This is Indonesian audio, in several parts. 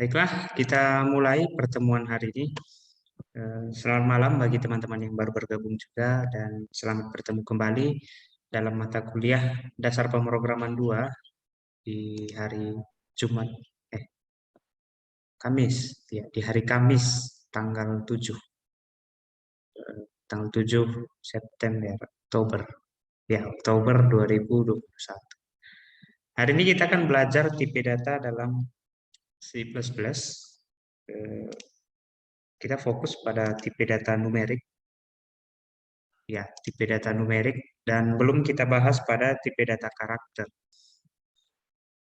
Baiklah, kita mulai pertemuan hari ini. Selamat malam bagi teman-teman yang baru bergabung juga dan selamat bertemu kembali dalam mata kuliah Dasar Pemrograman 2 di hari Jumat, Kamis, ya, di hari Kamis tanggal 7, tanggal 7 September, Oktober, ya, Oktober 2021. Hari ini kita akan belajar tipe data dalam C++. Kita fokus pada tipe data numerik, ya, tipe data numerik, dan belum kita bahas pada tipe data karakter.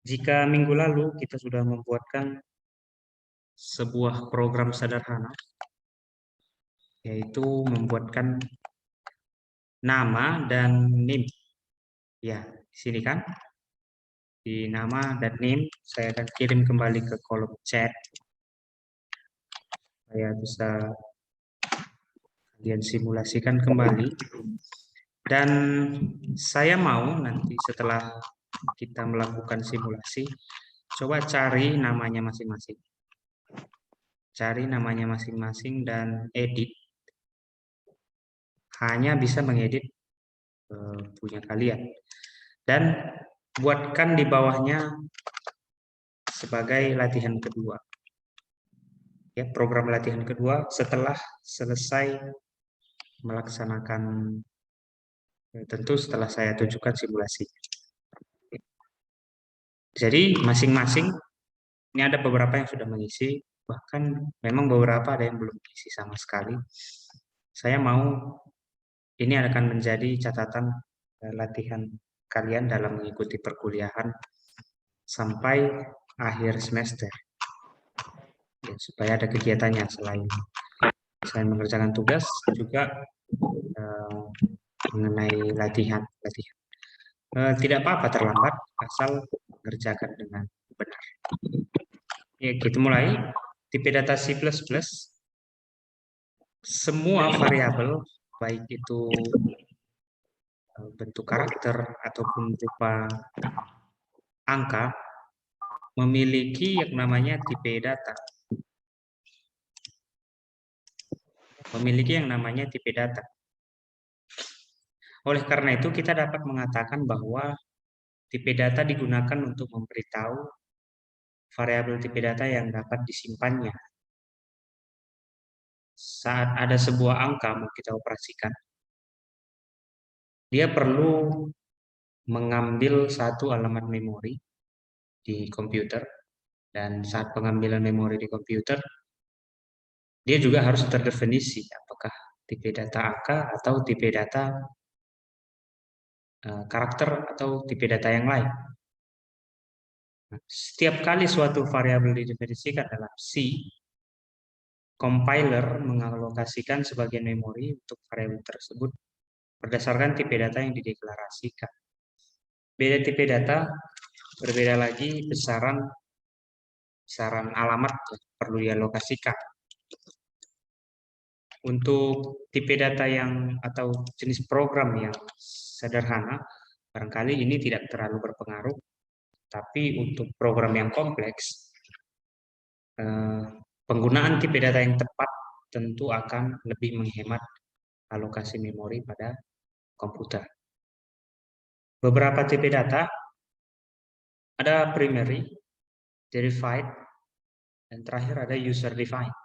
Jika minggu lalu kita sudah membuatkan sebuah program sederhana, yaitu membuatkan nama dan NIM. Ya, di sini kan, di nama dan NIM, saya akan kirim kembali ke kolom chat. Saya bisa kalian simulasikan kembali. Dan saya mau nanti setelah kita melakukan simulasi, coba cari namanya masing-masing. Cari namanya masing-masing dan edit. Hanya bisa mengedit punya kalian. Dan buatkan di bawahnya sebagai latihan kedua. Ya, program latihan kedua setelah selesai melaksanakan, tentu setelah saya tunjukkan simulasi. Jadi masing-masing ini ada beberapa yang sudah mengisi, bahkan memang beberapa ada yang belum mengisi sama sekali. Saya mau ini akan menjadi catatan latihan kalian dalam mengikuti perkuliahan sampai akhir semester. Ya, supaya ada kegiatannya selain mengerjakan tugas juga mengenai latihan. Tidak apa-apa terlambat asal mengerjakan dengan benar. Ya, kita mulai. Tipe data C++, semua variabel, baik itu bentuk karakter ataupun berupa angka, memiliki yang namanya tipe data. Memiliki yang namanya tipe data. Oleh karena itu, kita dapat mengatakan bahwa tipe data digunakan untuk memberitahu variabel tipe data yang dapat disimpannya. Saat ada sebuah angka mau kita operasikan, dia perlu mengambil satu alamat memori di komputer, dan saat pengambilan memori di komputer, dia juga harus terdefinisi apakah tipe data angka atau tipe data karakter atau tipe data yang lain. Nah, setiap kali suatu variabel didefinisikan dalam C, compiler mengalokasikan sebagian memori untuk variabel tersebut berdasarkan tipe data yang dideklarasikan. Beda tipe data, berbeda lagi besaran alamat yang perlu dialokasikan. Untuk tipe data yang atau jenis program yang sederhana, barangkali ini tidak terlalu berpengaruh, tapi untuk program yang kompleks, penggunaan tipe data yang tepat tentu akan lebih menghemat alokasi memori pada komputer. Beberapa tipe data, ada primary, derived, dan terakhir ada user defined.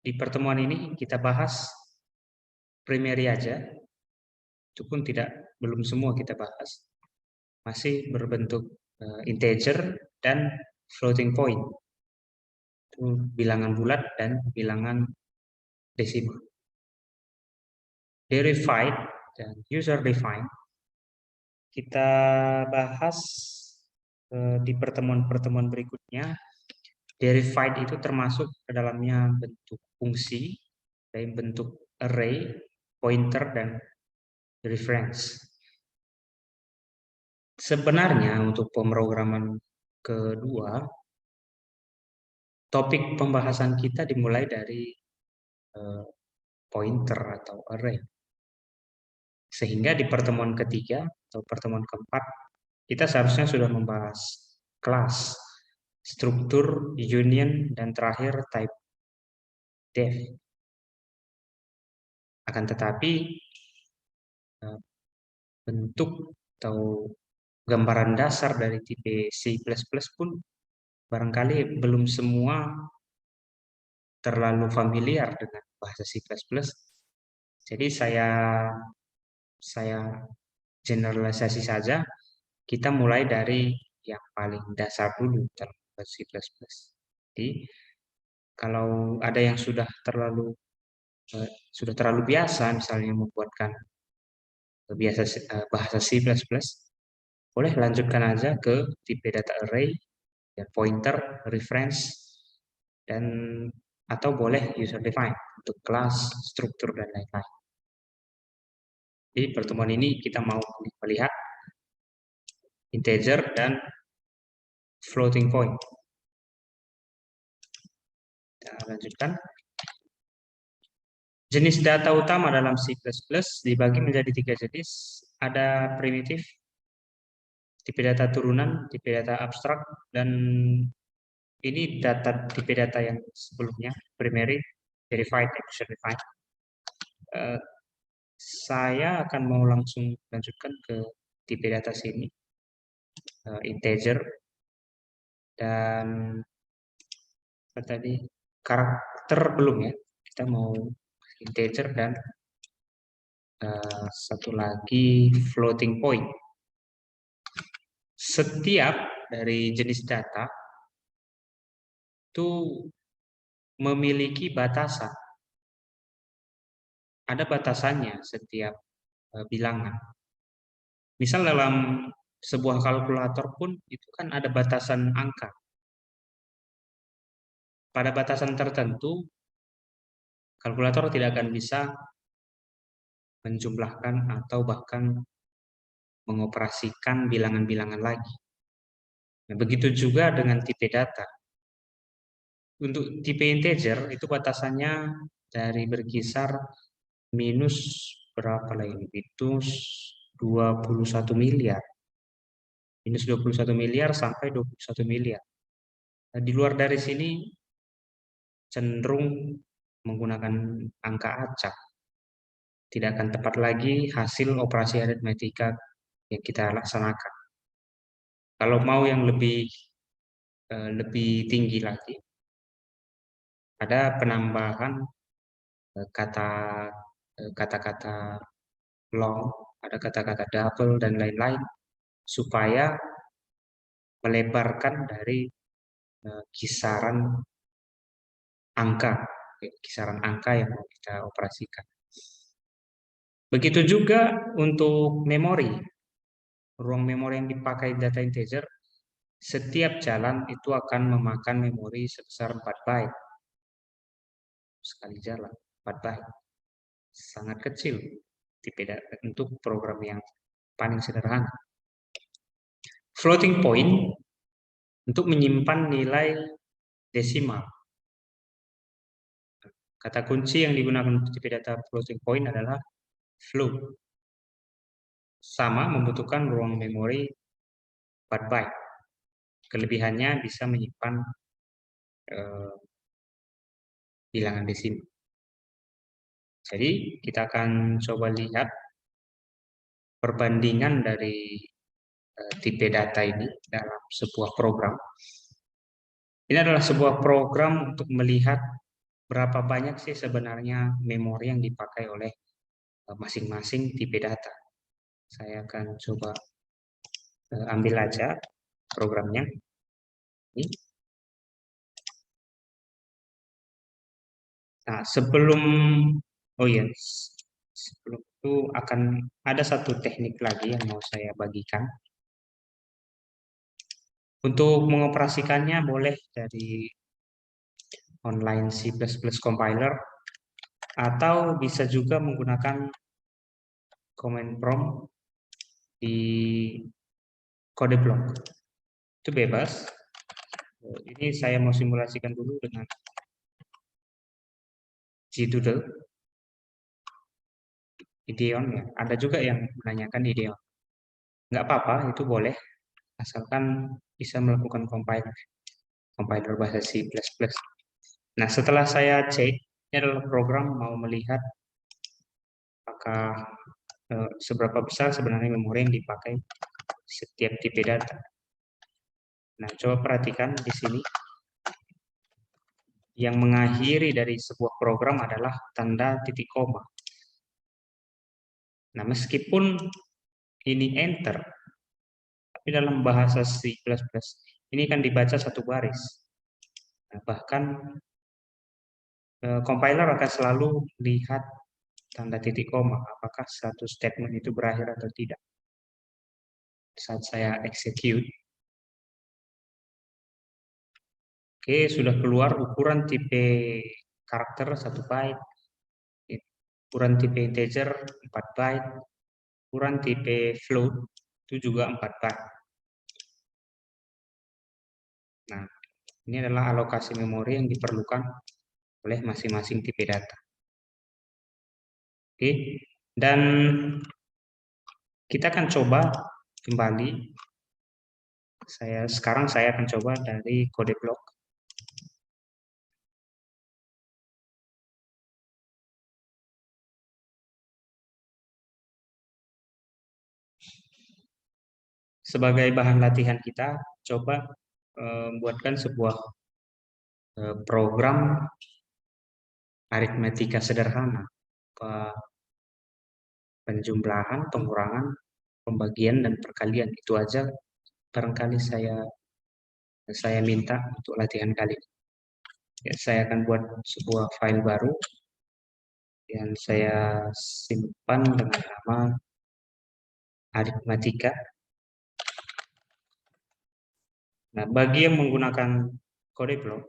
Di pertemuan ini kita bahas primary aja, itu pun belum semua kita bahas. Masih berbentuk integer dan floating point. Itu bilangan bulat dan bilangan desimal. Derived dan user defined kita bahas di pertemuan-pertemuan berikutnya. Derived itu termasuk ke dalamnya bentuk fungsi, dari bentuk array, pointer, dan reference. Sebenarnya untuk pemrograman kedua, topik pembahasan kita dimulai dari pointer atau array. Sehingga di pertemuan ketiga atau pertemuan keempat, kita seharusnya sudah membahas kelas. struktur, union, dan terakhir type def. Akan tetapi bentuk atau gambaran dasar dari tipe C++ pun barangkali belum semua terlalu familiar dengan bahasa C++. Jadi saya generalisasi saja. Kita mulai dari yang paling dasar dulu dalam bahasa C++. Jadi kalau ada yang sudah terlalu biasa, misalnya membuatkan bahasa C++, boleh lanjutkan aja ke tipe data array, ya, pointer, reference, dan atau boleh user define untuk kelas, struktur, dan lain-lain. Di pertemuan ini kita mau melihat integer dan floating point. Kita lanjutkan. Jenis data utama dalam C++ dibagi menjadi 3 jenis. Ada primitif, tipe data turunan, tipe data abstrak, dan ini tipe data yang sebelumnya, primary, verified, dan user defined. Saya akan mau langsung lanjutkan ke tipe data sini, integer, dan tadi karakter belum ya. Kita mau integer dan satu lagi floating point. Setiap dari jenis data itu memiliki batasan. Ada batasannya setiap bilangan. Misal dalam sebuah kalkulator pun itu kan ada batasan angka. Pada batasan tertentu, kalkulator tidak akan bisa menjumlahkan atau bahkan mengoperasikan bilangan-bilangan lagi. Nah, begitu juga dengan tipe data. Untuk tipe integer itu batasannya dari berkisar minus berapa lagi? Minus 21 miliar. Minus 21 miliar sampai 21 miliar. Nah, di luar dari sini cenderung menggunakan angka acak. Tidak akan tepat lagi hasil operasi aritmetika yang kita laksanakan. Kalau mau yang lebih tinggi lagi, ada penambahan kata-kata long, ada kata-kata double dan lain-lain supaya melebarkan dari kisaran kisaran angka yang mau kita operasikan. Begitu juga untuk memori. Ruang memori yang dipakai data integer, setiap jalan itu akan memakan memori sebesar 4 byte. Sekali jalan, 4 byte. Sangat kecil untuk program yang paling sederhana. Floating point untuk menyimpan nilai desimal. Kata kunci yang digunakan untuk tipe data floating point adalah float. Sama membutuhkan ruang memori 4 byte. Kelebihannya bisa menyimpan bilangan desimal. Jadi kita akan coba lihat perbandingan dari tipe data ini dalam sebuah program. Ini adalah sebuah program untuk melihat berapa banyak sih sebenarnya memori yang dipakai oleh masing-masing tipe data. Saya akan coba ambil aja programnya. Ini. Nah, sebelum itu akan ada satu teknik lagi yang mau saya bagikan. Untuk mengoperasikannya boleh dari online C++ compiler atau bisa juga menggunakan command prompt di kode blok. Itu bebas. Ini saya mau simulasikan dulu dengan gdoodle. Ideon ya. Ada juga yang menanyakan Ideon. Nggak apa-apa, itu boleh. Asalkan bisa melakukan compiler. compiler bahasa C++. Nah, setelah saya cek, ini adalah program mau melihat apakah seberapa besar sebenarnya memori yang dipakai setiap tipe data. Nah, coba perhatikan di sini. Yang mengakhiri dari sebuah program adalah tanda titik koma. Nah, meskipun ini enter, tapi dalam bahasa C++ ini kan dibaca satu baris. Nah, bahkan compiler akan selalu lihat tanda titik koma, apakah satu statement itu berakhir atau tidak. Saat saya execute, oke, sudah keluar ukuran tipe karakter 1 byte, ukuran tipe integer 4 byte, ukuran tipe float itu juga 4 byte. Nah, ini adalah alokasi memori yang diperlukan oleh masing-masing tipe data. Oke, dan kita akan coba kembali. Sekarang saya akan coba dari kode blok. Sebagai bahan latihan kita, coba membuatkan sebuah program aritmetika sederhana, penjumlahan, pengurangan, pembagian, dan perkalian. Itu aja barangkali saya minta untuk latihan kali ini. Ya, saya akan buat sebuah file baru yang saya simpan dengan nama aritmetika. Nah, bagi yang menggunakan kode blok,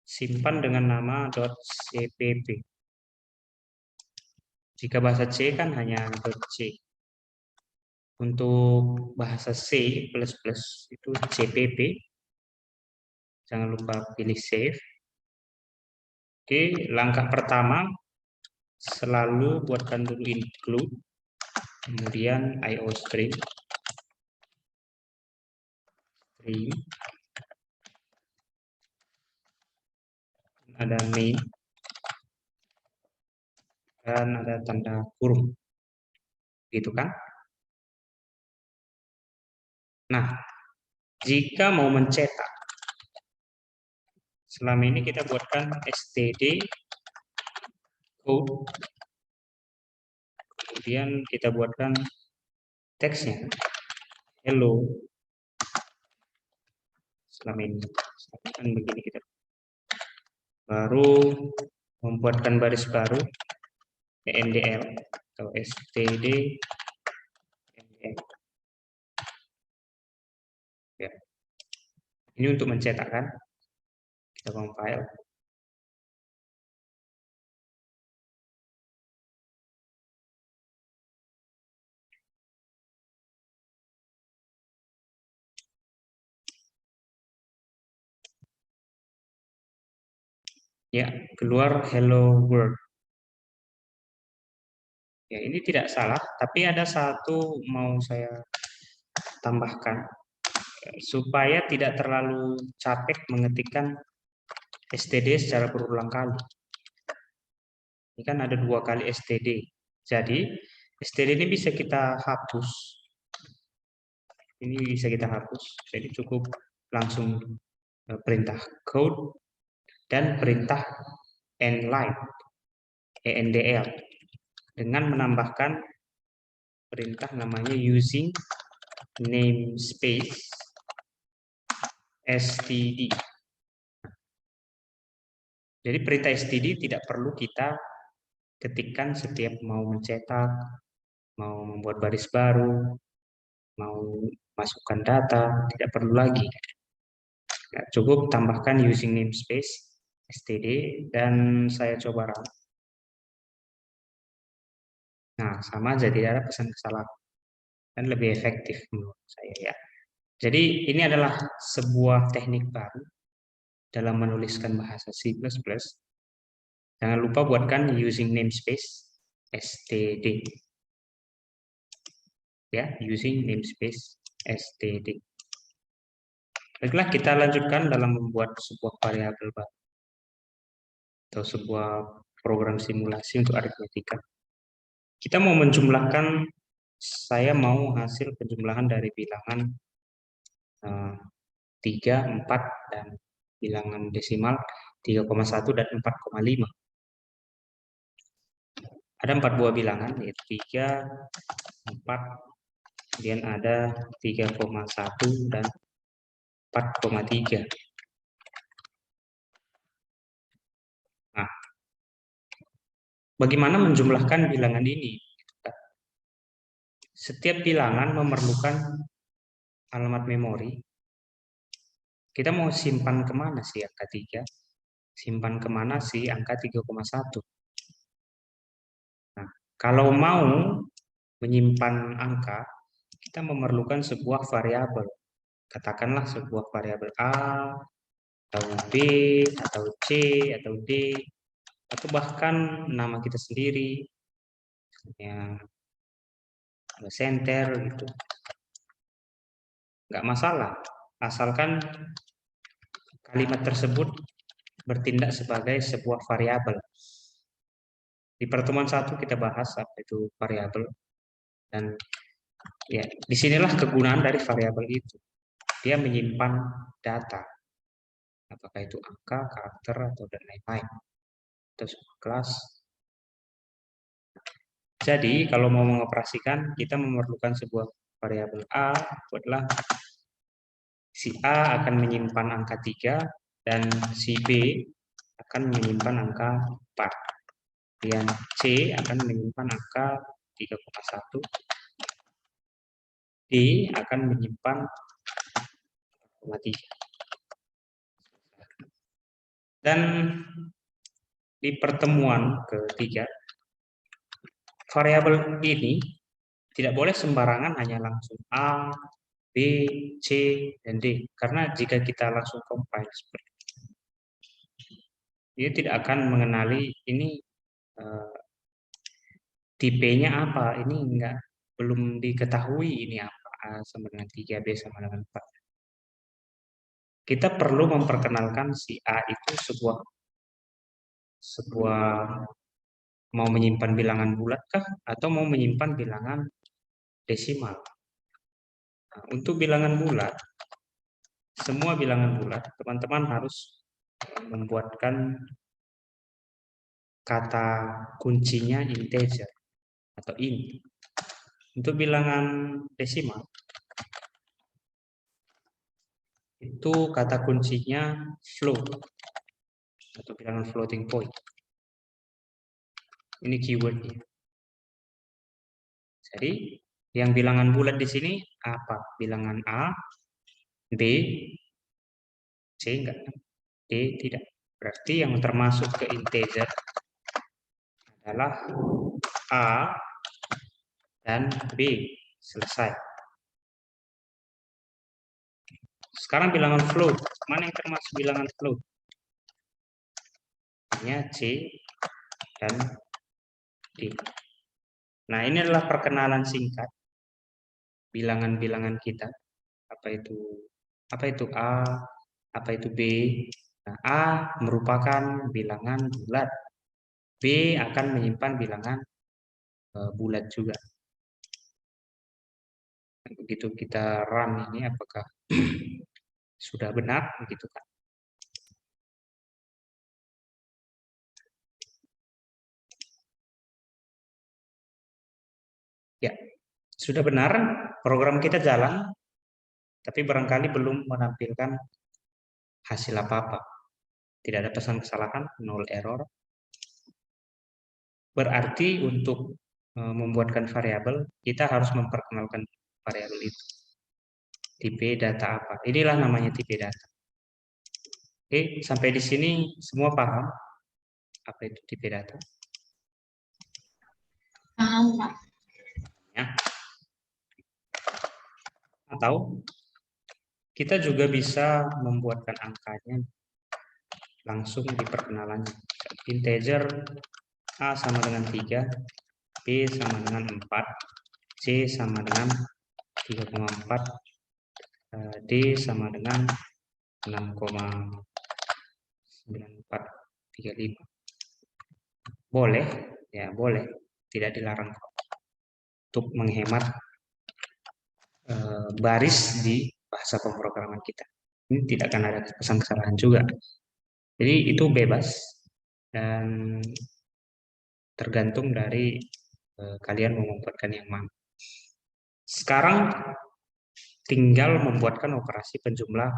simpan dengan nama .cpp. Jika bahasa C kan hanya .c. Untuk bahasa C++ itu cpp. Jangan lupa pilih save. Oke, langkah pertama selalu buatkan dulu include, kemudian iostream, ada main, dan ada tanda kurung, gitu kan? Nah, jika mau mencetak, selama ini kita buatkan std code, kemudian kita buatkan teksnya hello. Selama ini kan begini kita. Baru membuatkan baris baru endl atau std endl. Ya. Ini untuk mencetak kan. Kita compile. Ya, keluar hello world. Ya, ini tidak salah, tapi ada satu mau saya tambahkan supaya tidak terlalu capek mengetikkan std secara berulang kali. Ini kan ada 2 kali std. Jadi, std ini bisa kita hapus. Ini bisa kita hapus. Jadi cukup langsung perintah code dan perintah endline endl dengan menambahkan perintah namanya using namespace std. Jadi perintah std tidak perlu kita ketikkan setiap mau mencetak, mau membuat baris baru, mau masukkan data, tidak perlu lagi. Nah, cukup tambahkan using namespace std dan saya coba run. Nah, sama aja, tidak ada pesan kesalahan dan lebih efektif menurut saya ya. Jadi ini adalah sebuah teknik baru dalam menuliskan bahasa C++. Jangan lupa buatkan using namespace std. Ya, using namespace std. Baiklah, kita lanjutkan dalam membuat sebuah variabel baru atau sebuah program simulasi untuk aritmetika. Kita mau menjumlahkan, saya mau hasil penjumlahan dari bilangan 3, 4, dan bilangan desimal 3,1 dan 4,5. Ada 4 buah bilangan, yaitu 3, 4, kemudian ada 3,1 dan 4,3. Nah, bagaimana menjumlahkan bilangan ini? Setiap bilangan memerlukan alamat memori. Kita mau simpan kemana sih angka 3? Simpan kemana sih angka 3,1? Nah, kalau mau menyimpan angka, kita memerlukan sebuah variabel. Katakanlah sebuah variabel A, atau B, atau C, atau D, atau bahkan nama kita sendiri, ya, center gitu. Nggak masalah, asalkan kalimat tersebut bertindak sebagai sebuah variabel. Di pertemuan 1 kita bahas apa itu variabel, dan ya disinilah kegunaan dari variabel itu. Dia menyimpan data, apakah itu angka, karakter, atau dan lain-lain, atau sebuah kelas. Jadi kalau mau mengoperasikan, kita memerlukan sebuah variabel A, buatlah si A akan menyimpan angka 3 dan si B akan menyimpan angka 4. Dan C akan menyimpan angka 3,1. D akan menyimpan 4,3. Dan di pertemuan ketiga, variabel ini tidak boleh sembarangan hanya langsung A, B, C, dan D. Karena jika kita langsung compile seperti itu, dia tidak akan mengenali ini tipenya apa. Ini belum diketahui ini apa. A sama dengan 3, B sama dengan 4. Kita perlu memperkenalkan si A itu sebuah mau menyimpan bilangan bulat kah atau mau menyimpan bilangan desimal. Nah, untuk bilangan bulat, semua bilangan bulat, teman-teman harus membuatkan kata kuncinya integer atau int. Untuk bilangan desimal, itu kata kuncinya float atau bilangan floating point. Ini keywordnya. Jadi yang bilangan bulat di sini apa? Bilangan A, B, C enggak? D tidak. Berarti yang termasuk ke integer adalah A dan B. Selesai. Sekarang bilangan float. Mana yang termasuk bilangan float? Hanya C dan D. Nah, ini adalah perkenalan singkat bilangan-bilangan kita. Apa itu A, apa itu B. Nah, A merupakan bilangan bulat. B akan menyimpan bilangan bulat juga. Begitu kita run ini, apakah sudah benar begitu kan? Ya, sudah benar, program kita jalan, tapi barangkali belum menampilkan hasil apa-apa. Tidak ada pesan kesalahan, 0 error. Berarti untuk membuatkan variabel, kita harus memperkenalkan variabel itu. Tipe data apa? Inilah namanya tipe data. Oke, sampai di sini semua paham apa itu tipe data? Paham, Pak. Ya. Atau kita juga bisa membuatkan angkanya langsung di perkenalannya. Integer A sama dengan 3, B sama dengan 4, C sama dengan 3,4, D sama dengan 6,9435. Boleh, ya boleh, tidak dilarang untuk menghemat baris di bahasa pemrograman kita. Ini tidak akan ada kesalahan juga. Jadi itu bebas dan tergantung dari kalian mau membuatkan yang mana. Sekarang tinggal membuatkan operasi penjumlah.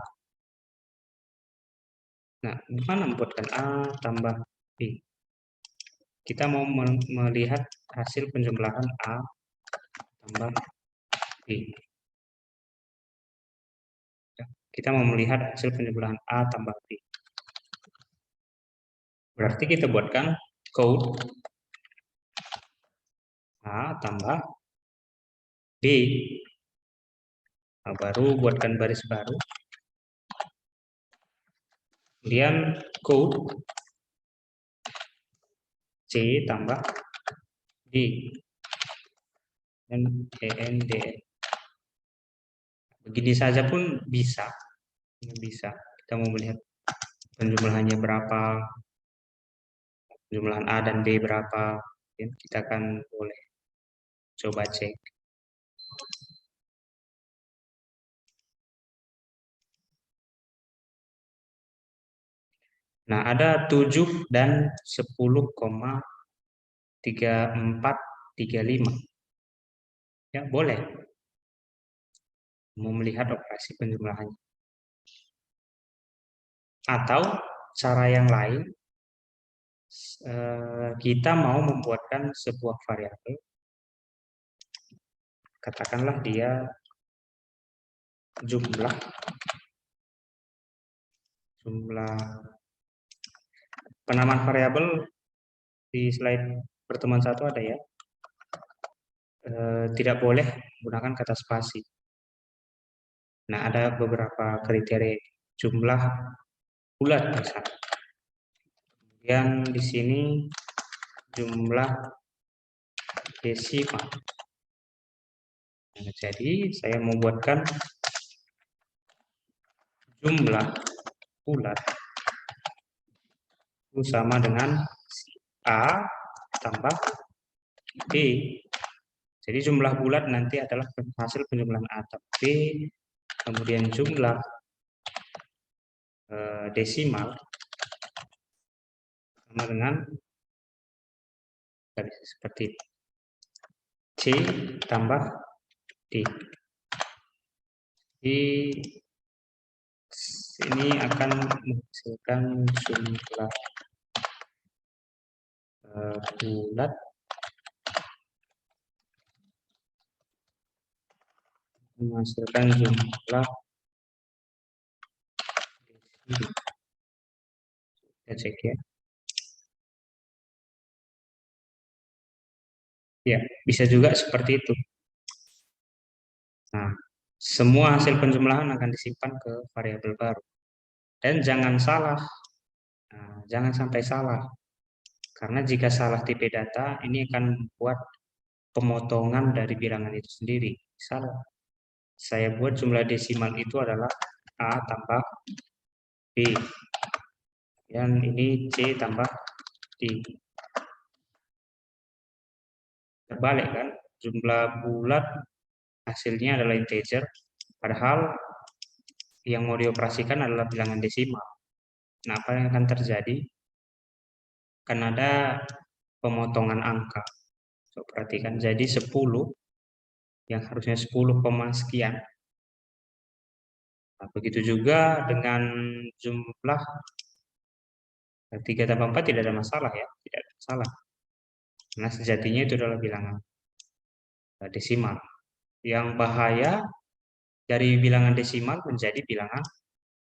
Nah, gimana membuatkan A tambah B? Kita mau melihat hasil penjumlahan A tambah B. Kita mau melihat hasil penjumlahan A tambah B. Berarti kita buatkan code A tambah B. Nah, baru buatkan baris baru. Kemudian code C tambah D. Dan ENDN. Begini saja pun bisa. Bisa. Kita mau melihat penjumlahannya berapa, penjumlahan A dan B berapa. Kita akan boleh coba cek. Nah, ada 7 dan 10,3435. Ya, boleh. Mau melihat operasi penjumlahannya. Atau cara yang lain, kita mau membuatkan sebuah variabel. Katakanlah dia jumlah penamaan variabel di slide pertemuan 1 ada ya. Tidak boleh menggunakan kata spasi. Nah, ada beberapa kriteria jumlah bulat misalnya. Kemudian di sini jumlah desimal. Nah, jadi saya membuatkan jumlah bulat itu sama dengan A tambah B. Jadi jumlah bulat nanti adalah hasil penjumlahan A tambah B, kemudian jumlah desimal sama dengan seperti itu. C tambah D. Di sini akan menghasilkan jumlah bulat menghasilkan jumlah kita cek ya. Ya, bisa juga seperti itu. Nah, semua hasil penjumlahan akan disimpan ke variabel baru. Dan jangan salah, jangan sampai salah. Karena jika salah tipe data, ini akan membuat pemotongan dari bilangan itu sendiri. Salah. Saya buat jumlah desimal itu adalah A tambah B. Dan ini C tambah D. Terbalik kan? Jumlah bulat hasilnya adalah integer, padahal yang mau dioperasikan adalah bilangan desimal. Nah, apa yang akan terjadi? Kan ada pemotongan angka. So, perhatikan, jadi 10 yang harusnya 10, sekian. Nah, begitu juga dengan jumlah 3 tambah 4 tidak ada masalah ya, tidak ada masalah. Karena sejatinya itu adalah bilangan desimal. Yang bahaya dari bilangan desimal menjadi bilangan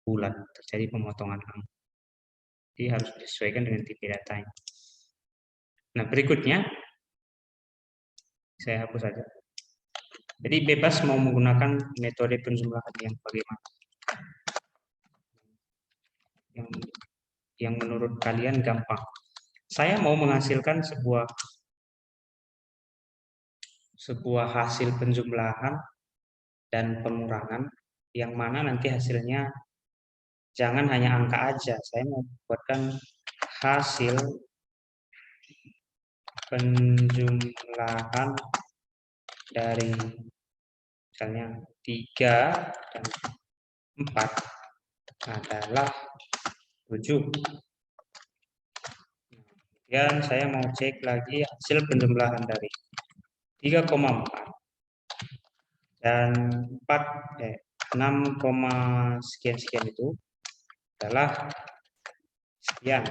bulat, terjadi pemotongan angka. Jadi harus disesuaikan dengan tipe datanya. Nah, berikutnya saya hapus saja. Jadi bebas mau menggunakan metode penjumlahan yang bagaimana. Yang menurut kalian gampang. Saya mau menghasilkan sebuah hasil penjumlahan dan pengurangan yang mana nanti hasilnya Jangan hanya angka aja, saya mau buatkan hasil penjumlahan dari misalnya 3 dan 4 adalah 7. Kemudian saya mau cek lagi hasil penjumlahan dari 3,4 dan 6, sekian-sekian itu adalah sekian.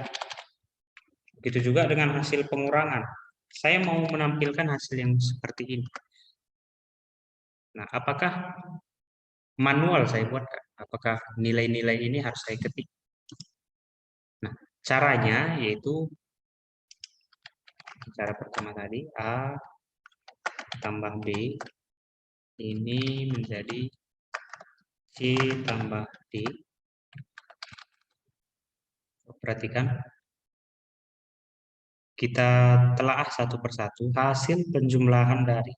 Begitu juga dengan hasil pengurangan. Saya mau menampilkan hasil yang seperti ini. Nah, apakah manual saya buat? Apakah nilai-nilai ini harus saya ketik? Nah, caranya yaitu cara pertama tadi, A tambah B ini menjadi C tambah D. Perhatikan, kita telaah satu persatu hasil penjumlahan dari.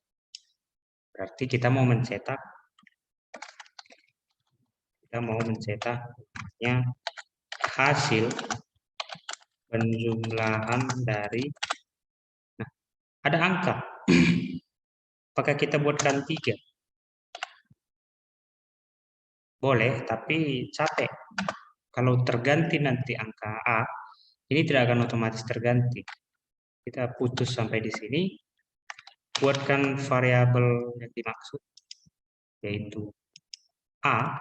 Berarti kita mau mencetaknya hasil penjumlahan dari. Nah, ada angka. Apakah kita buatkan 3? Boleh, tapi capek. Kalau terganti nanti angka A, ini tidak akan otomatis terganti. Kita putus sampai di sini, buatkan variabel yang dimaksud, yaitu A.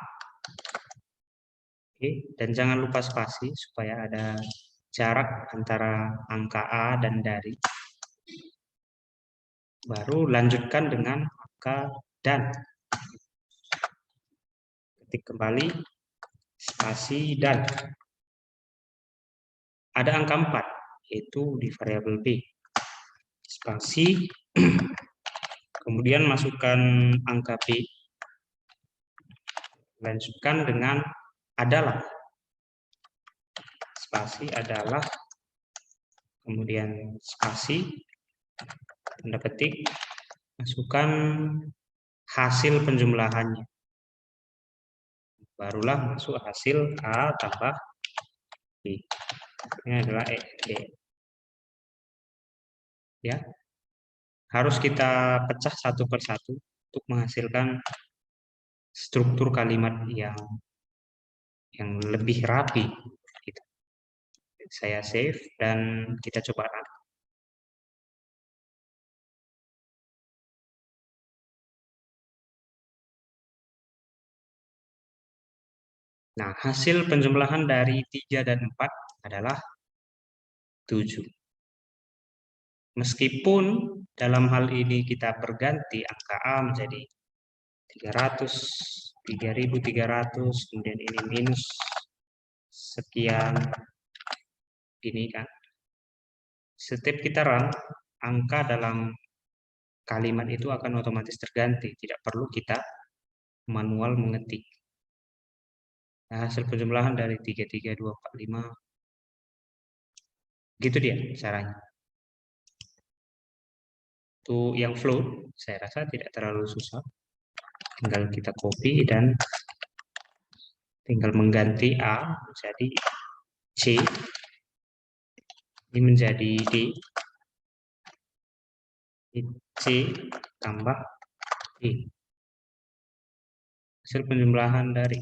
Oke, dan jangan lupa spasi supaya ada jarak antara angka A dan dari. Baru lanjutkan dengan angka dan. Ketik kembali, spasi dan. Ada angka 4, yaitu di variabel B. Spasi, kemudian masukkan angka B, lanjutkan dengan adalah. Spasi adalah, kemudian spasi, tanda petik, masukkan hasil penjumlahannya. Barulah masuk hasil A tambah B. Ini adalah D. Ya, harus kita pecah satu persatu untuk menghasilkan struktur kalimat yang lebih rapi. Gitu. Saya save dan kita coba run. Nah, hasil penjumlahan dari 3 dan 4 adalah 7. Meskipun dalam hal ini kita berganti angka A menjadi 300, 3.300, kemudian ini minus sekian, ini kan. Setiap kita run, angka dalam kalimat itu akan otomatis terganti, tidak perlu kita manual mengetik. Nah, hasil penjumlahan dari 3, 3, 2, 4, 5. Gitu dia caranya. Untuk yang float, saya rasa tidak terlalu susah. Tinggal kita copy dan tinggal mengganti A menjadi C. Ini menjadi D. C tambah D. Hasil penjumlahan dari.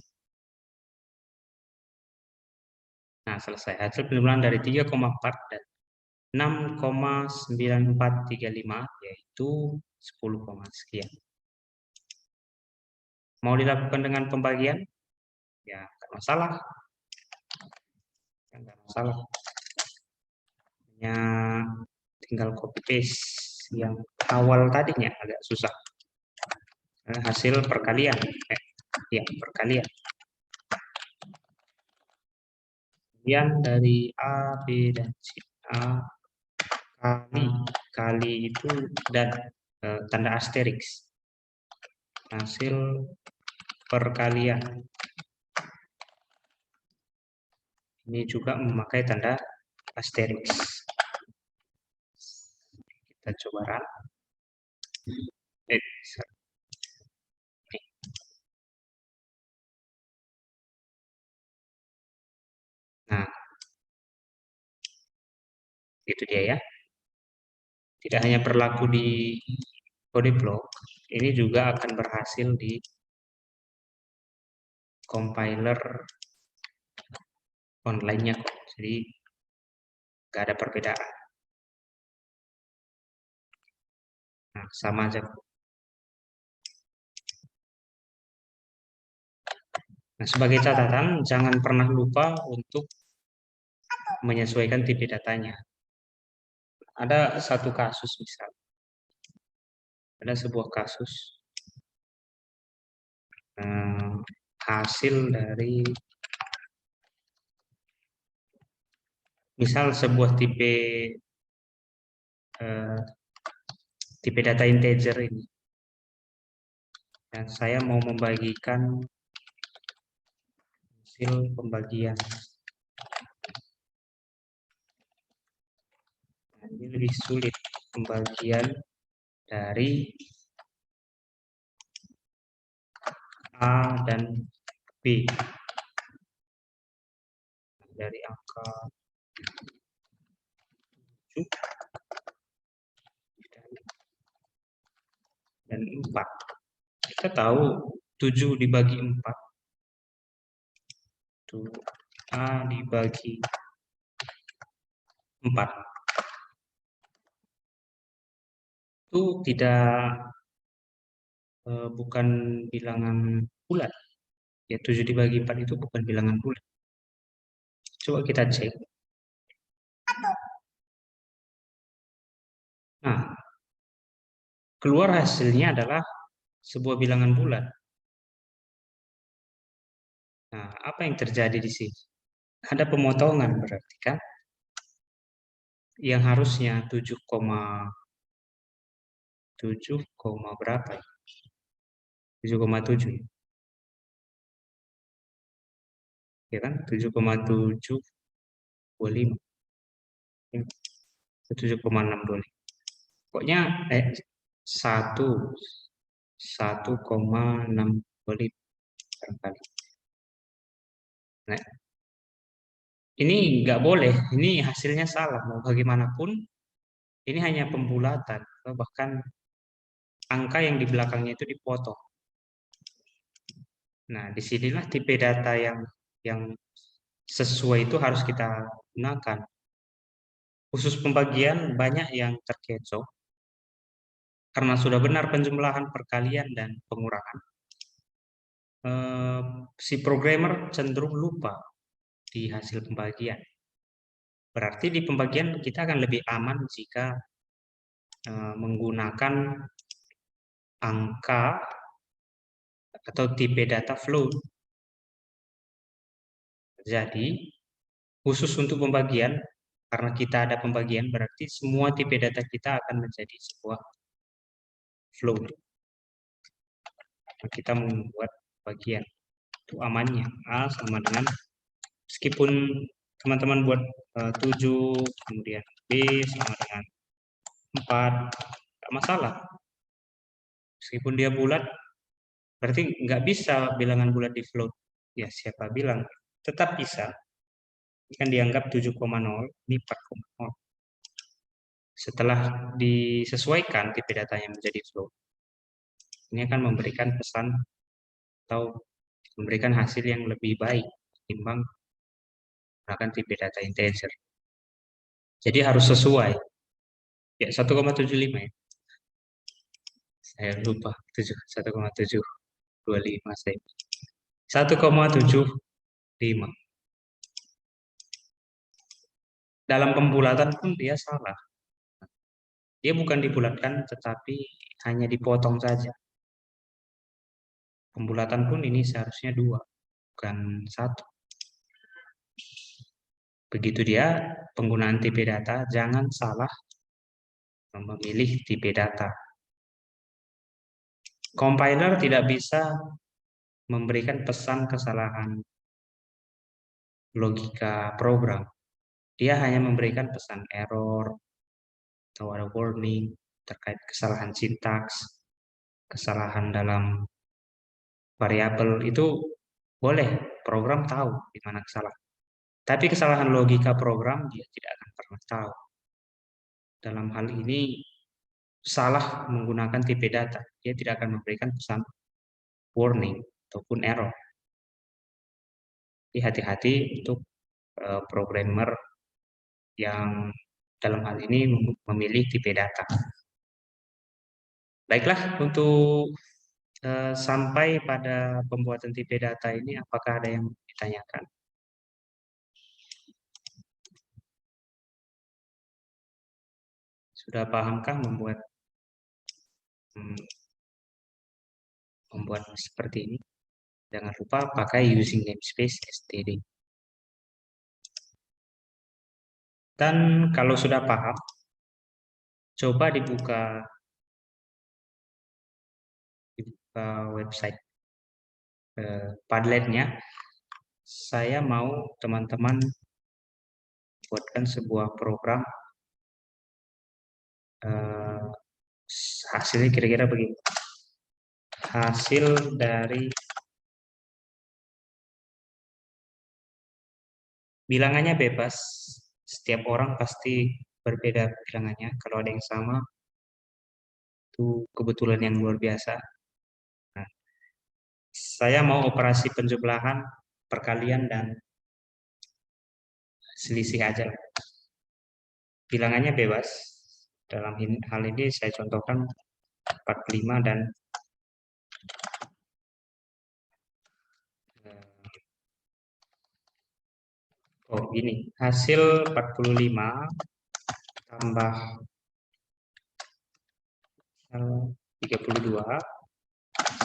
Nah, selesai. Hasil penjumlahan dari 3,4 dan 6,9435 yaitu 10, sekian. Mau dilakukan dengan pembagian? Ya, nggak masalah. Nggak masalah. Hanya tinggal copy paste yang awal tadinya agak susah. Hasil perkalian. Ya, perkalian. Kemudian dari A, B, dan C. A kali itu dan tanda asteriks. Hasil perkalian. Ini juga memakai tanda asteriks. Kita coba run. Itu dia ya. Tidak hanya berlaku di kode blok, ini juga akan berhasil di compiler online-nya kok. Jadi nggak ada perbedaan. Nah, sama aja. Nah, sebagai catatan, jangan pernah lupa untuk menyesuaikan tipe datanya. Ada satu kasus misal, ada sebuah kasus hasil dari misal sebuah tipe data integer ini. Dan saya mau membagikan hasil pembagian. Nah, ini lebih sulit pembagian dari A dan B. Dari angka 7 dan 4. Kita tahu 7 dibagi 4. Itu A dibagi 4. Itu bukan bilangan bulat. Ya, 7 dibagi 4 itu bukan bilangan bulat. Coba kita cek. Nah, keluar hasilnya adalah sebuah bilangan bulat. Nah, apa yang terjadi di sini? Ada pemotongan berarti kan? Yang harusnya 7, berapa ya? 7,7. Ya kan? 7,725. 7,625. Pokoknya 1,625 barangkali. Nah, ini nggak boleh, ini hasilnya salah. Mau bagaimanapun, ini hanya pembulatan, bahkan angka yang di belakangnya itu dipotong. Nah, disinilah tipe data yang sesuai itu harus kita gunakan. Khusus pembagian banyak yang terkecoh karena sudah benar penjumlahan, perkalian, dan pengurangan. Si programmer cenderung lupa di hasil pembagian. Berarti di pembagian kita akan lebih aman jika menggunakan angka atau tipe data float. Jadi, khusus untuk pembagian, karena kita ada pembagian, berarti semua tipe data kita akan menjadi sebuah float. Kita membuat bagian. Itu amannya. A sama dengan, meskipun teman-teman buat 7, kemudian B sama dengan 4, nggak masalah. Meskipun dia bulat, berarti nggak bisa bilangan bulat di float. Ya, siapa bilang? Tetap bisa. Ini kan dianggap 7,0, ini 4,0. Setelah disesuaikan tipe datanya menjadi float, ini akan memberikan pesan atau memberikan hasil yang lebih baik ketimbang menggunakan tipe data integer. Jadi harus sesuai. Ya, 1,75 ya. Saya lupa, 1,725 saya. 1,75. Dalam pembulatan pun dia salah. Dia bukan dibulatkan, tetapi hanya dipotong saja. Pembulatan pun ini seharusnya 2, bukan 1. Begitu dia penggunaan tipe data, jangan salah memilih tipe data. Compiler tidak bisa memberikan pesan kesalahan logika program. Dia hanya memberikan pesan error atau ada warning terkait kesalahan sintaks, kesalahan dalam variabel. Itu boleh, program tahu di mana kesalahan. Tapi kesalahan logika program dia tidak akan pernah tahu. dalam hal ini salah menggunakan tipe data, dia tidak akan memberikan pesan warning ataupun error. Jadi hati-hati untuk programmer yang dalam hal ini memilih tipe data. Baiklah, untuk sampai pada pembuatan tipe data ini, apakah ada yang ditanyakan? Sudah pahamkah membuat seperti ini? Jangan lupa pakai using namespace std. Dan kalau sudah paham, coba dibuka website Padlet-nya. Saya mau teman-teman buatkan sebuah program, hasilnya kira-kira begini. Hasil dari bilangannya bebas, setiap orang pasti berbeda bilangannya. Kalau ada yang sama, itu kebetulan yang luar biasa. Nah, saya mau operasi penjumlahan, perkalian, dan selisih aja. Bilangannya bebas. Dalam hal ini saya contohkan 45 dan ini hasil 45 tambah 32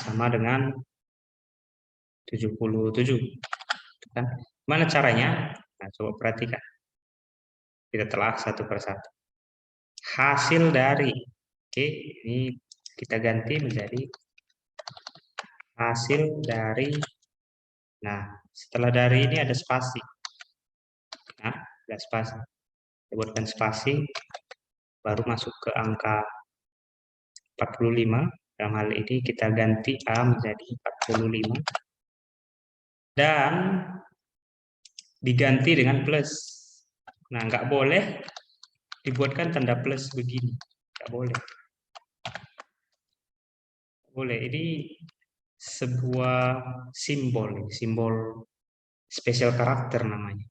sama dengan 77. Kan? Mana caranya? Nah, coba perhatikan. Kita telah satu persatu. Hasil dari, oke, ini kita ganti menjadi hasil dari. Nah, setelah dari ini ada spasi. Nah, ada spasi. Kita buatkan spasi, baru masuk ke angka 45. Dalam hal ini kita ganti A menjadi 45. Dan diganti dengan plus. Nah, nggak boleh dibuatkan tanda plus begini. Nggak boleh. Boleh. Ini sebuah simbol spesial karakter namanya.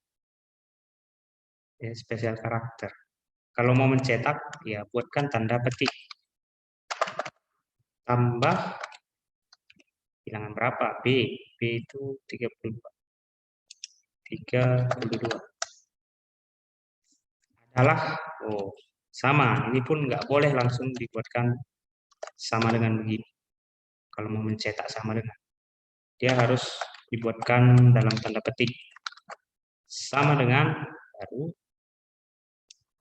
Ya, spesial karakter. Kalau mau mencetak, ya buatkan tanda petik. Tambah bilangan berapa? B. B itu 32. 32. Adalah, sama. Ini pun nggak boleh langsung dibuatkan sama dengan begini. Kalau mau mencetak sama dengan. Dia harus dibuatkan dalam tanda petik. Sama dengan, baru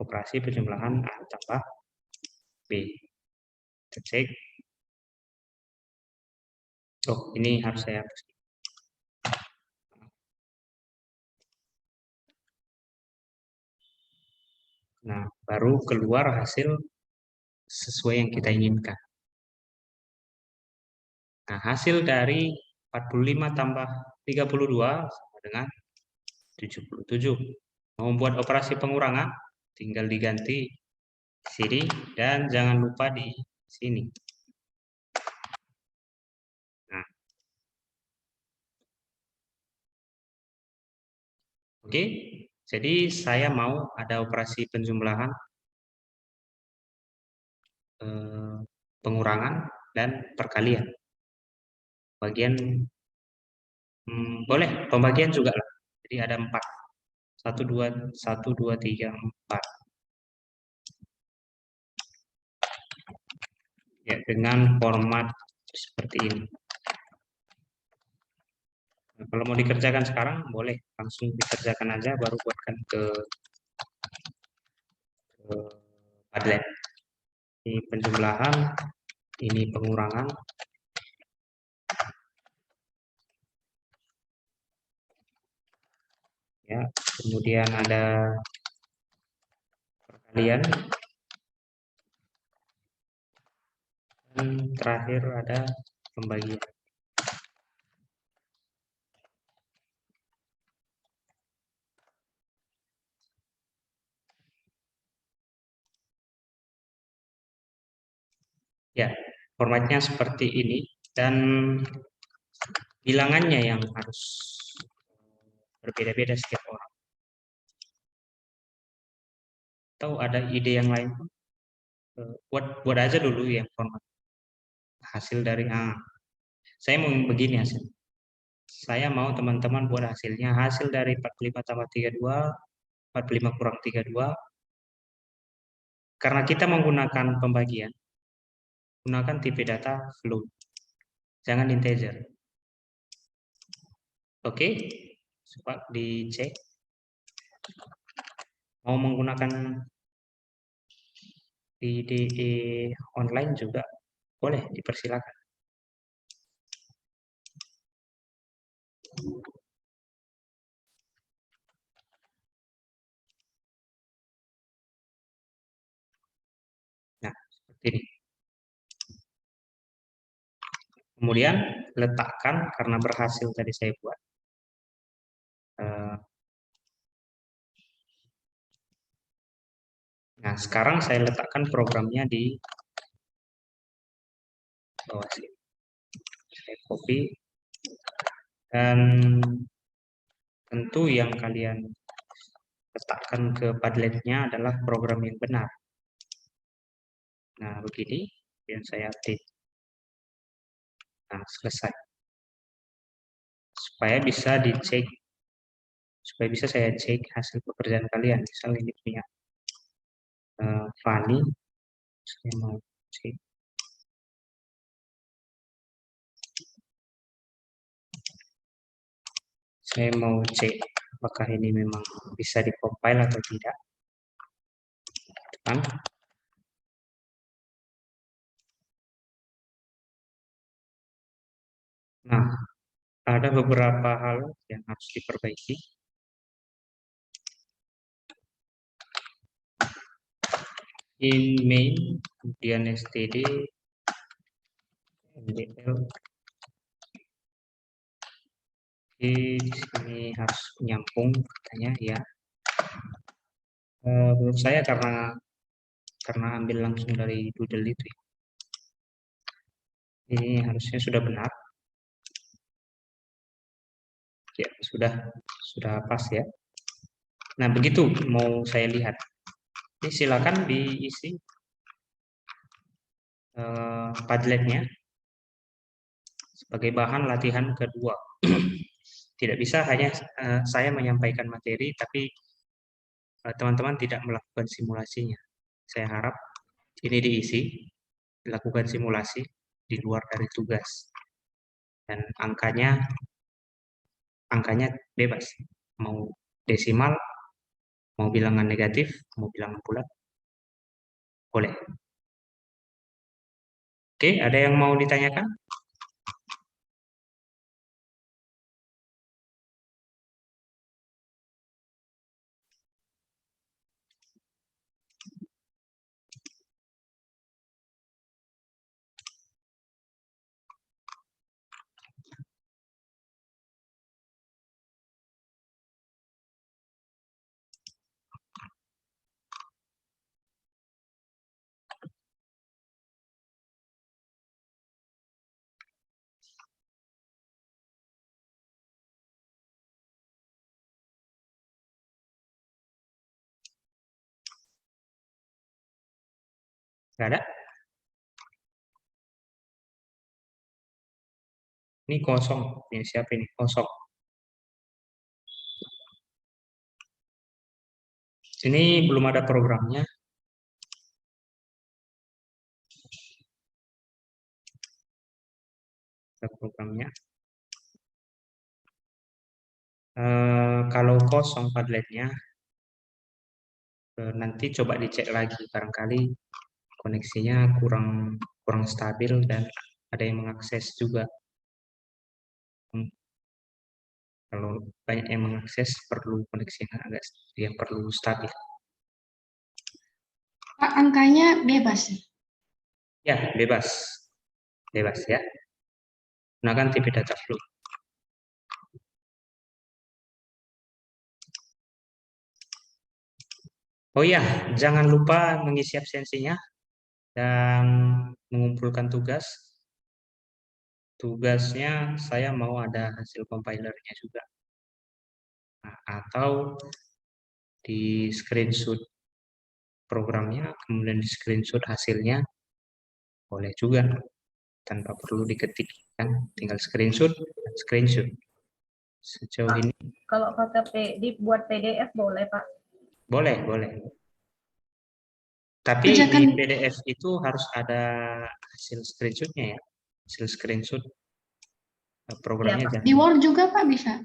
operasi penjumlahan A tambah B. Kita cek. Oh, ini harus saya hapus. Nah, baru keluar hasil sesuai yang kita inginkan. Nah, hasil dari 45 tambah 32 sama dengan 77. Mau membuat operasi pengurangan, tinggal diganti sini dan jangan lupa di sini. Nah, oke. Jadi saya mau ada operasi penjumlahan, pengurangan, dan perkalian. Bagian boleh pembagian juga lah. Jadi ada 4. 1 2 3 4. Ya, dengan format seperti ini. Nah, kalau mau dikerjakan sekarang boleh langsung dikerjakan aja, baru buatkan ke Padlet. Ini penjumlahan, ini pengurangan. Ya, kemudian ada perkalian, dan terakhir ada pembagian. Ya, formatnya seperti ini dan bilangannya yang harus berbeda-beda setiap orang. Atau ada ide yang lain? Buat buat aja dulu yang format hasil dari saya mau begini hasil. Saya mau teman-teman buat hasilnya hasil dari 45 tambah 32, 45 kurang 32. Karena kita menggunakan pembagian, gunakan tipe data float, jangan integer. Oke, coba dicek. Mau menggunakan IDE online juga boleh, dipersilakan. Nah, seperti ini. Kemudian letakkan karena berhasil tadi saya buat. Nah, sekarang saya letakkan programnya di bawah sini. Saya copy dan tentu yang kalian letakkan ke Padlet-nya adalah program yang benar. Nah, begini yang saya update. Nah, selesai. Supaya bisa dicek, supaya bisa saya cek hasil pekerjaan kalian. Misal ini punya Fani, saya mau cek. Saya mau cek apakah ini memang bisa di-compile atau tidak. Tekan. Nah, ada beberapa hal yang harus diperbaiki. In main, kemudian std, mdl. Di sini harus nyambung katanya ya. Menurut saya karena ambil langsung dari Doodle itu ya. Ini harusnya sudah benar. Ya, sudah pas ya. Nah, begitu mau saya lihat. Ini silakan diisi Padlet-nya sebagai bahan latihan kedua. Tidak bisa hanya saya menyampaikan materi, tapi teman-teman tidak melakukan simulasinya. Saya harap ini diisi, dilakukan simulasi di luar dari tugas. Dan angkanya bebas. Mau desimal, mau bilangan negatif, mau bilangan bulat, boleh. Oke, ada yang mau ditanyakan? Nggak ada? Ini kosong. Ini siapa ini? Kosong. Ini belum ada programnya. Ada programnya. Kalau kosong Padlet-nya, nanti coba dicek lagi. Barangkali koneksinya kurang kurang stabil dan ada yang mengakses juga. Kalau banyak yang mengakses, perlu koneksi yang perlu stabil. Pak, angkanya bebas ya? Ya, bebas. Bebas ya. Gunakan tipe data flow. Oh ya, jangan lupa mengisi absensinya dan mengumpulkan tugas. Tugasnya saya mau ada hasil compilernya juga. Nah, atau di screenshot programnya, kemudian di screenshot hasilnya, boleh juga. Tanpa perlu diketik, kan? Tinggal screenshot, screenshot. Sejauh ini Kalau kata dibuat PDF boleh, Pak? boleh, boleh. Tapi Kerjakan. di PDF itu harus ada hasil screenshotnya ya. Hasil screenshot programnya Pak. jangan. Di Word juga Pak bisa.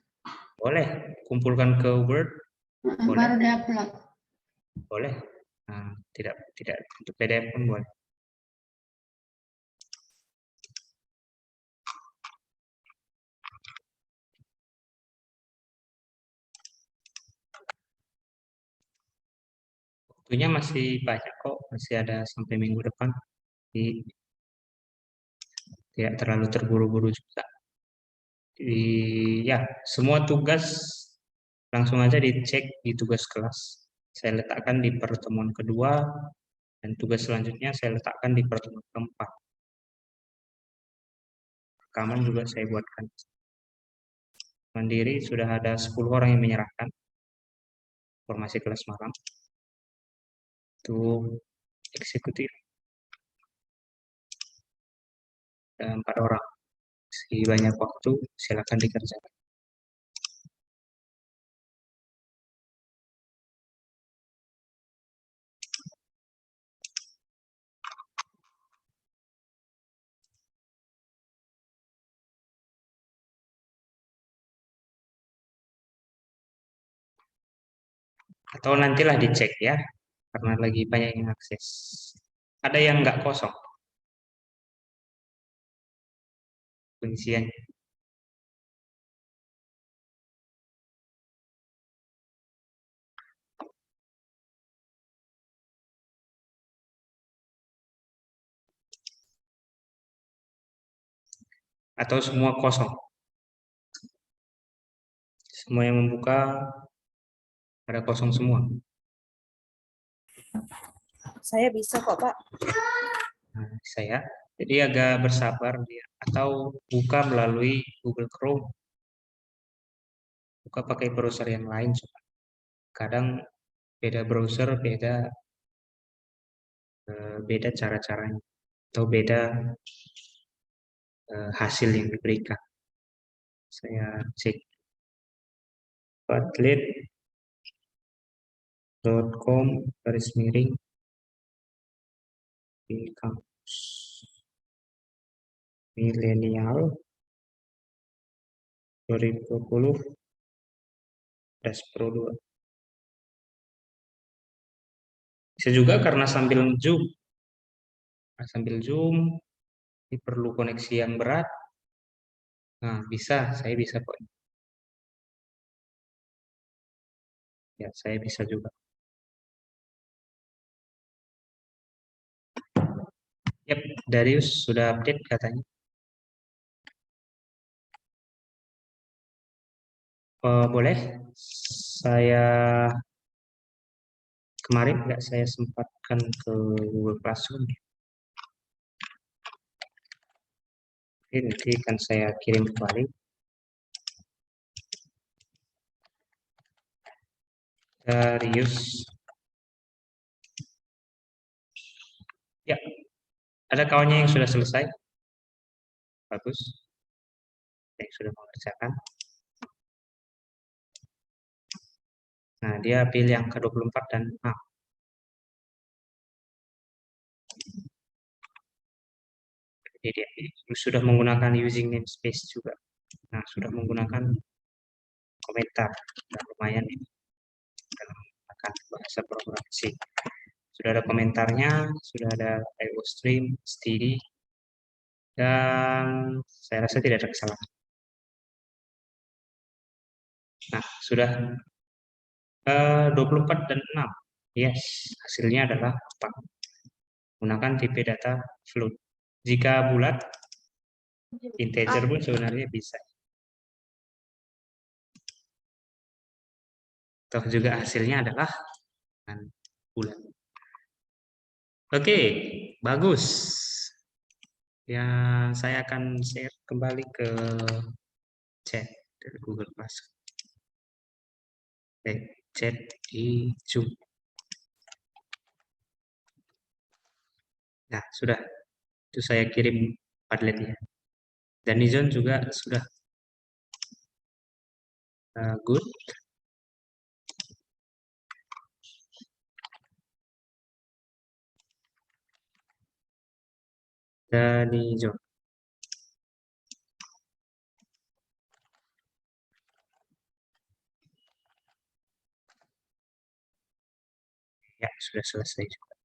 Boleh, kumpulkan ke Word, boleh. Baru diupload. Boleh. Nah, tidak untuk PDF pun boleh. Waktunya masih banyak kok, masih ada sampai minggu depan. Jadi, tidak terlalu terburu-buru juga. Jadi, ya, semua tugas langsung aja dicek di tugas kelas. Saya letakkan di pertemuan kedua, dan tugas selanjutnya saya letakkan di pertemuan keempat. Rekaman juga saya buatkan. Mandiri sudah ada 10 orang yang menyerahkan informasi kelas malam. Itu eksekutif. Ada 4 orang. Masih banyak waktu, silakan dikerjakan. Atau nantilah dicek ya, karena lagi banyak yang akses. Ada yang nggak kosong pengisiannya. Atau semua kosong. Semua yang membuka ada kosong semua. Saya bisa kok, Pak. Nah, saya jadi agak bersabar dia. Atau buka melalui Google Chrome. Buka pakai browser yang lain. Kadang beda browser, beda cara-caranya. Atau beda hasil yang diberikan. Saya cek padlet.com garis miring di kampus milenial 2020 Pro 2. Bisa juga karena sambil zoom. Nah, sambil zoom ini perlu koneksi yang berat. Nah, saya bisa kok. Ya, saya bisa juga. Yap, Darius sudah update katanya. Boleh, saya kemarin nggak saya sempatkan ke Google Classroom. Oke, nanti akan saya kirim kembali. Darius. Ya, ada kawannya yang sudah selesai. Bagus. Yang sudah mengerjakan. Nah, dia pilih yang ke-24 dan 6. Jadi dia sudah menggunakan using namespace juga. Nah, sudah menggunakan komentar. Dan lumayan ini dalam menggunakan bahasa programasi. Sudah ada komentarnya, sudah ada IO stream, std, dan saya rasa tidak ada kesalahan. Nah, sudah 24 dan 6. Yes, hasilnya adalah 4. Gunakan tipe data float. Jika bulat, integer pun sebenarnya bisa. Toh juga hasilnya adalah bulat. Oke, bagus. Ya, saya akan share kembali ke chat dari Google Classroom. Chat di Zoom. Nah, sudah. Itu saya kirim Padletnya. Dan Nizon juga sudah good. Dan Nizon. Ya, sudah selesai juga.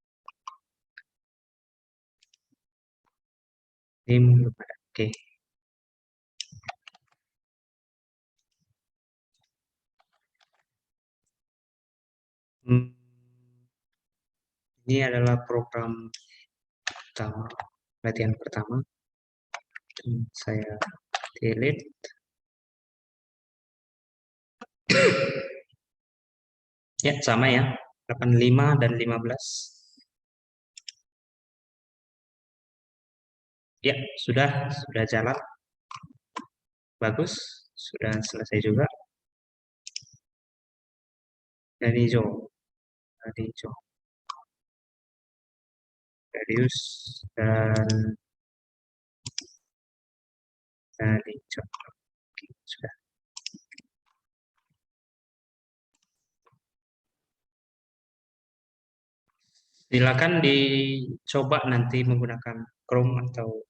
Ini belum ada. Oke. Ini adalah program pertama, latihan pertama. Saya delete. Ya, sama ya. 85 dan 15. Ya, sudah jalan. Bagus, sudah selesai juga. Dan hijau, Darius dan hijau. Oke, sudah. Silakan dicoba nanti menggunakan Chrome atau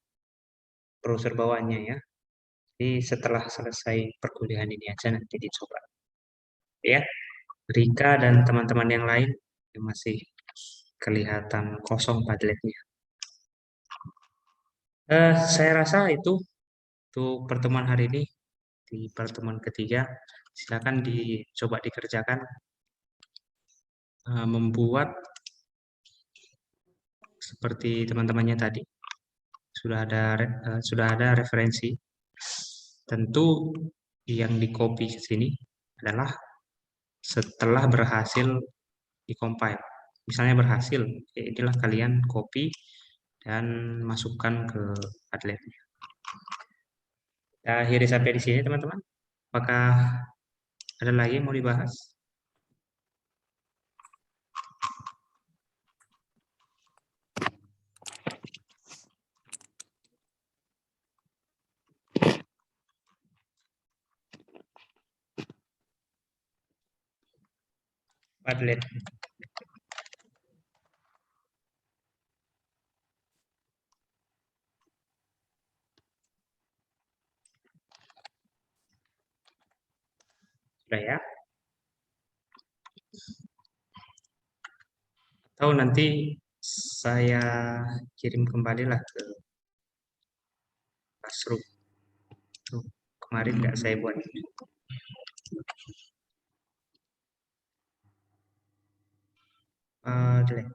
browser bawaannya ya. Jadi setelah selesai perkuliahan ini aja nanti dicoba. Ya, Rika dan teman-teman yang lain yang masih kelihatan kosong Padletnya. Saya rasa itu untuk pertemuan hari ini, di pertemuan ketiga. Silakan dicoba dikerjakan, membuat seperti teman-temannya tadi. Sudah ada referensi. Tentu yang di-copy ke sini adalah setelah berhasil di-compile. Misalnya berhasil, ya inilah kalian copy dan masukkan ke Padletnya. Kita akhiri sampai di sini teman-teman. Apakah ada lagi yang mau dibahas? Padlet. Sudah ya? Atau nanti saya kirim kembalilah ke Classroom. Tuh, kemarin nggak saya buat. Padlet.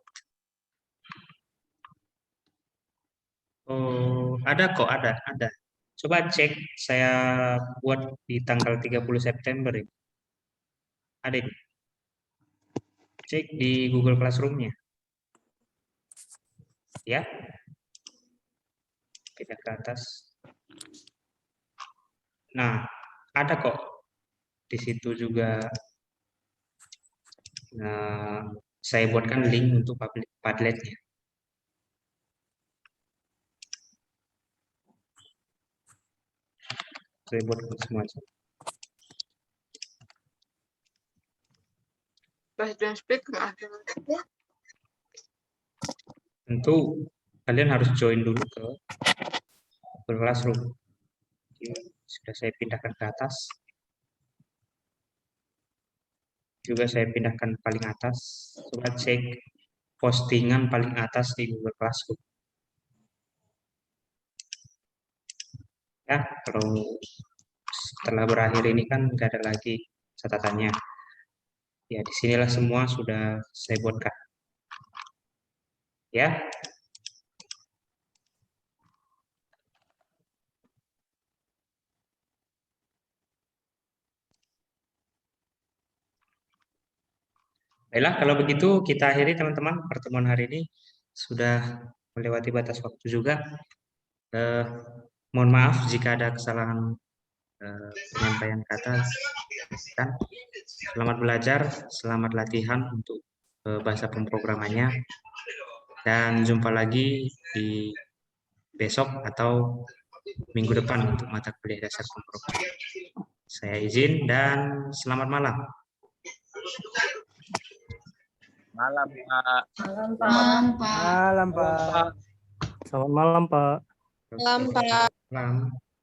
Oh, ada kok, ada. Coba cek, saya buat di tanggal 30 September ya. Ada ini. Cek di Google Classroom-nya. Ya, pindah ke atas. Nah, ada kok di situ juga. Nah, saya buatkan link untuk Padletnya. Saya buatkan semua aja. Tentu kalian harus join dulu ke Google Classroom. Sudah saya pindahkan ke atas. Juga saya pindahkan paling atas. Coba cek postingan paling atas di Google Classroom. Ya, kalau setelah berakhir ini kan nggak ada lagi catatannya. Ya, disinilah semua sudah saya buatkan. Ya, baiklah kalau begitu kita akhiri teman-teman pertemuan hari ini. Sudah melewati batas waktu juga. Mohon maaf jika ada kesalahan penyampaian kata. Selamat belajar, selamat latihan untuk bahasa pemrogramannya, dan jumpa lagi di besok atau minggu depan untuk mata kuliah dasar pemrograman. Saya izin dan selamat malam. Malam, Pak. Malam, Pak. Malam, Pak. Malam, Pak. Selamat malam, Pak. Malam, Pak. Malam.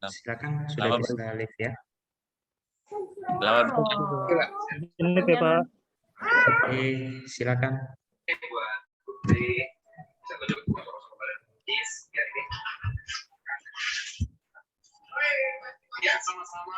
Silakan sudah Selamat bisa live ya. Selamat Ini ya, Pak. Oke, silakan. Ya, sama-sama.